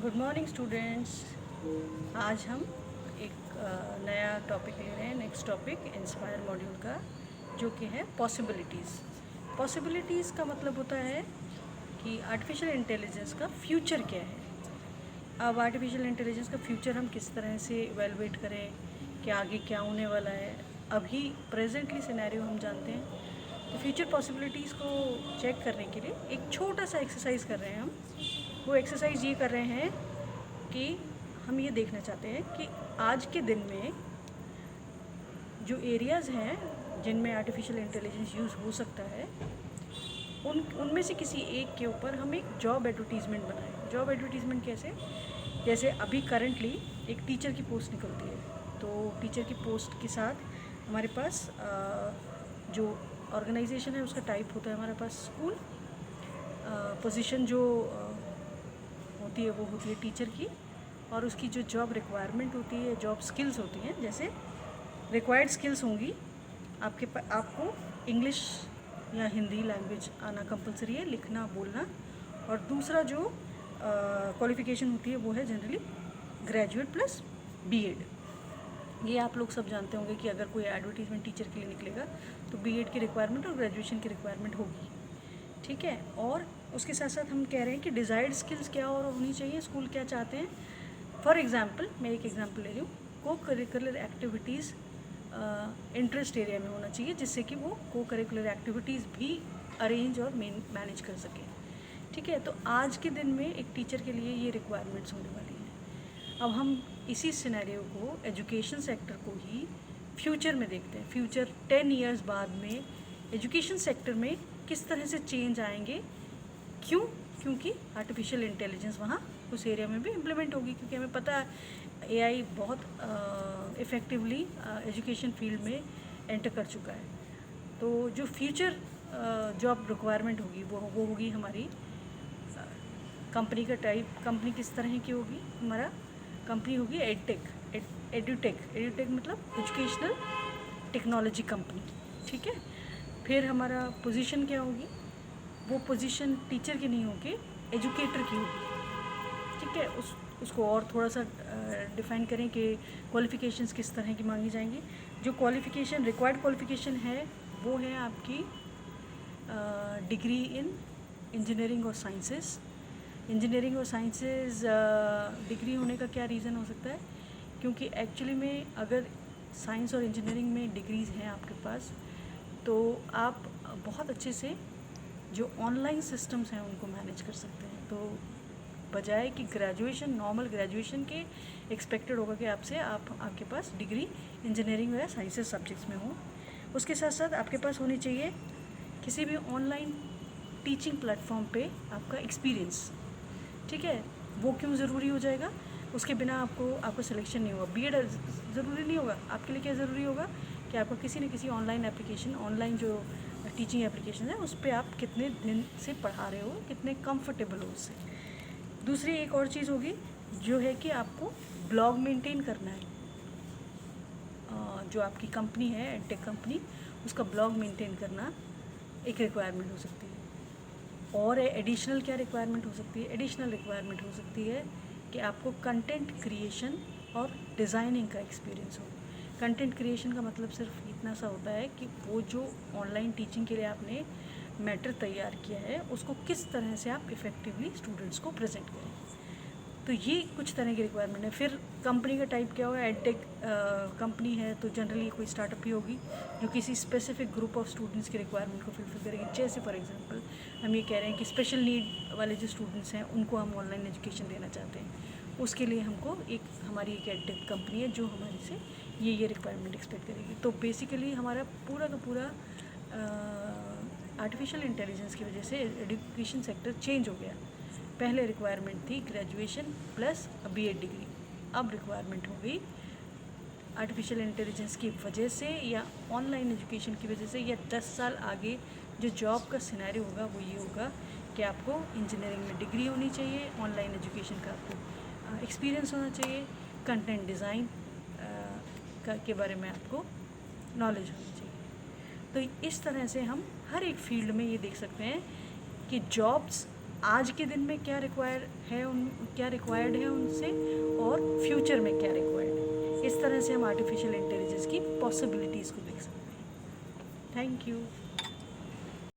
Good morning students. आज हम एक नया टॉपिक ले रहे हैं, नेक्स्ट टॉपिक इंस्पायर मॉड्यूल का, जो कि है पॉसिबिलिटीज़। पॉसिबिलिटीज़ का मतलब होता है कि आर्टिफिशियल इंटेलिजेंस का फ्यूचर क्या है। अब आर्टिफिशियल इंटेलिजेंस का फ्यूचर हम किस तरह से इवेलुएट करें कि आगे क्या होने वाला है। अभी प्रेजेंटली सिनेरियो हम जानते हैं, तो फ्यूचर पॉसिबिलिटीज़ को चेक करने के लिए एक छोटा सा एक्सरसाइज कर रहे हैं हम। वो एक्सरसाइज ये कर रहे हैं कि हम ये देखना चाहते हैं कि आज के दिन में जो एरियाज़ हैं जिनमें आर्टिफिशियल इंटेलिजेंस यूज़ हो सकता है, उनमें से किसी एक के ऊपर हम एक जॉब एडवर्टीज़मेंट बनाएं। जॉब एडवर्टीज़मेंट कैसे? जैसे अभी करंटली एक टीचर की पोस्ट निकलती है, तो टीचर की पोस्ट के साथ हमारे पास जो ऑर्गेनाइजेशन है उसका टाइप होता है हमारे पास स्कूल। पोजीशन जो होती है वो होती है टीचर की, और उसकी जो जॉब रिक्वायरमेंट होती है, जॉब स्किल्स होती हैं, जैसे रिक्वायर्ड स्किल्स होंगी आपको इंग्लिश या हिंदी लैंग्वेज आना कंपलसरी है, लिखना बोलना। और दूसरा जो क्वालिफ़िकेशन होती है वो है जनरली ग्रेजुएट प्लस बीएड। ये आप लोग सब जानते होंगे कि अगर कोई एडवर्टीज़मेंट टीचर के लिए निकलेगा तो बीएड की रिक्वायरमेंट और ग्रेजुएशन की रिक्वायरमेट होगी, ठीक है। और उसके साथ साथ हम कह रहे हैं कि डिज़ायर्ड स्किल्स क्या और होनी चाहिए, स्कूल क्या चाहते हैं। फॉर एग्ज़ाम्पल, मैं एक एग्ज़ाम्पल ले रही हूँ, को करिकुलर एक्टिविटीज़ इंटरेस्ट एरिया में होना चाहिए, जिससे कि वो को करिकुलर एक्टिविटीज़ भी अरेंज और मैनेज कर सकें, ठीक है। तो आज के दिन में एक टीचर के लिए ये रिक्वायरमेंट्स होने वाली हैं। अब हम इसी सिनेरियो को, एजुकेशन सेक्टर को ही फ्यूचर में देखते हैं। फ्यूचर 10 ईयर्स बाद में एजुकेशन सेक्टर में किस तरह से चेंज आएंगे। क्यों? क्योंकि आर्टिफिशियल इंटेलिजेंस वहाँ उस एरिया में भी इम्प्लीमेंट होगी, क्योंकि हमें पता है एआई बहुत इफ़ेक्टिवली एजुकेशन फील्ड में एंटर कर चुका है। तो जो फ्यूचर जॉब रिक्वायरमेंट होगी वो होगी हमारी कंपनी का टाइप। कंपनी किस तरह की होगी? हमारा कंपनी होगी एड्यूटेक मतलब एजुकेशनल टेक्नोलॉजी कंपनी, ठीक है। फिर हमारा पोजीशन क्या होगी? वो पोजीशन टीचर की नहीं होगी, एजुकेटर की होगी, ठीक है। उसको और थोड़ा सा डिफ़ाइन करें कि क्वालिफ़िकेशंस किस तरह की मांगी जाएंगी। जो क्वालिफ़िकेशन, रिक्वायर्ड क्वालिफ़िकेशन है वो है आपकी डिग्री इन इंजीनियरिंग और साइंसेस। इंजीनियरिंग और साइंसेस डिग्री होने का क्या रीज़न हो सकता है? क्योंकि एक्चुअली में अगर साइंस और इंजीनियरिंग में डिग्रीज़ हैं आपके पास, तो आप बहुत अच्छे से जो ऑनलाइन सिस्टम्स हैं उनको मैनेज कर सकते हैं। तो बजाय कि ग्रेजुएशन, नॉर्मल ग्रेजुएशन के एक्सपेक्टेड होगा कि आपके पास डिग्री इंजीनियरिंग या साइंसेस सब्जेक्ट्स में हो। उसके साथ साथ आपके पास होनी चाहिए किसी भी ऑनलाइन टीचिंग प्लेटफॉर्म पे आपका एक्सपीरियंस, ठीक है। वो क्यों ज़रूरी हो जाएगा? उसके बिना आपको सिलेक्शन नहीं होगा। बीएड ज़रूरी नहीं होगा। आपके लिए क्या ज़रूरी होगा कि आपको किसी न किसी ऑनलाइन एप्लीकेशन, ऑनलाइन जो टीचिंग एप्लीकेशन है उस पर आप कितने दिन से पढ़ा रहे हो, कितने कंफर्टेबल हो उससे। दूसरी एक और चीज़ होगी जो है कि आपको ब्लॉग मेंटेन करना है। जो आपकी कंपनी है, एडटेक कंपनी, उसका ब्लॉग मेंटेन करना एक रिक्वायरमेंट हो सकती है। और एडिशनल क्या रिक्वायरमेंट हो सकती है? एडिशनल रिक्वायरमेंट हो सकती है कि आपको कंटेंट क्रिएशन और डिज़ाइनिंग का एक्सपीरियंस हो। कंटेंट क्रिएशन का मतलब सिर्फ इतना सा होता है कि वो जो ऑनलाइन टीचिंग के लिए आपने मैटर तैयार किया है उसको किस तरह से आप इफ़ेक्टिवली स्टूडेंट्स को प्रेजेंट करें। तो ये कुछ तरह की रिक्वायरमेंट है। फिर कंपनी का टाइप क्या होगा? एडटेक कंपनी है तो जनरली कोई स्टार्टअप ही होगी जो किसी स्पेसिफिक ग्रुप ऑफ स्टूडेंट्स की रिक्वायरमेंट को फुलफिल करेगी। जैसे फॉर एग्जांपल हम ये कह रहे हैं कि स्पेशल नीड वाले जो स्टूडेंट्स हैं उनको हम ऑनलाइन एजुकेशन देना चाहते हैं, उसके लिए हमको हमारी एक एडटेक कंपनी है जो हमारे से ये रिक्वायरमेंट एक्सपेक्ट करेगी। तो बेसिकली हमारा पूरा का पूरा आर्टिफिशियल इंटेलिजेंस की वजह से एजुकेशन सेक्टर चेंज हो गया। पहले रिक्वायरमेंट थी ग्रेजुएशन प्लस बीएड डिग्री, अब रिक्वायरमेंट हो गई आर्टिफिशियल इंटेलिजेंस की वजह से या ऑनलाइन एजुकेशन की वजह से, या 10 साल आगे जो जॉब का सिनेरियो होगा वो ये होगा कि आपको इंजीनियरिंग में डिग्री होनी चाहिए, ऑनलाइन एजुकेशन का आपको एक्सपीरियंस होना चाहिए, कंटेंट डिज़ाइन के बारे में आपको नॉलेज होनी चाहिए। तो इस तरह से हम हर एक फील्ड में ये देख सकते हैं कि जॉब्स आज के दिन में क्या रिक्वायर्ड है उनसे, और फ्यूचर में क्या रिक्वायर्ड है। इस तरह से हम आर्टिफिशियल इंटेलिजेंस की पॉसिबिलिटीज़ को देख सकते हैं। Thank you.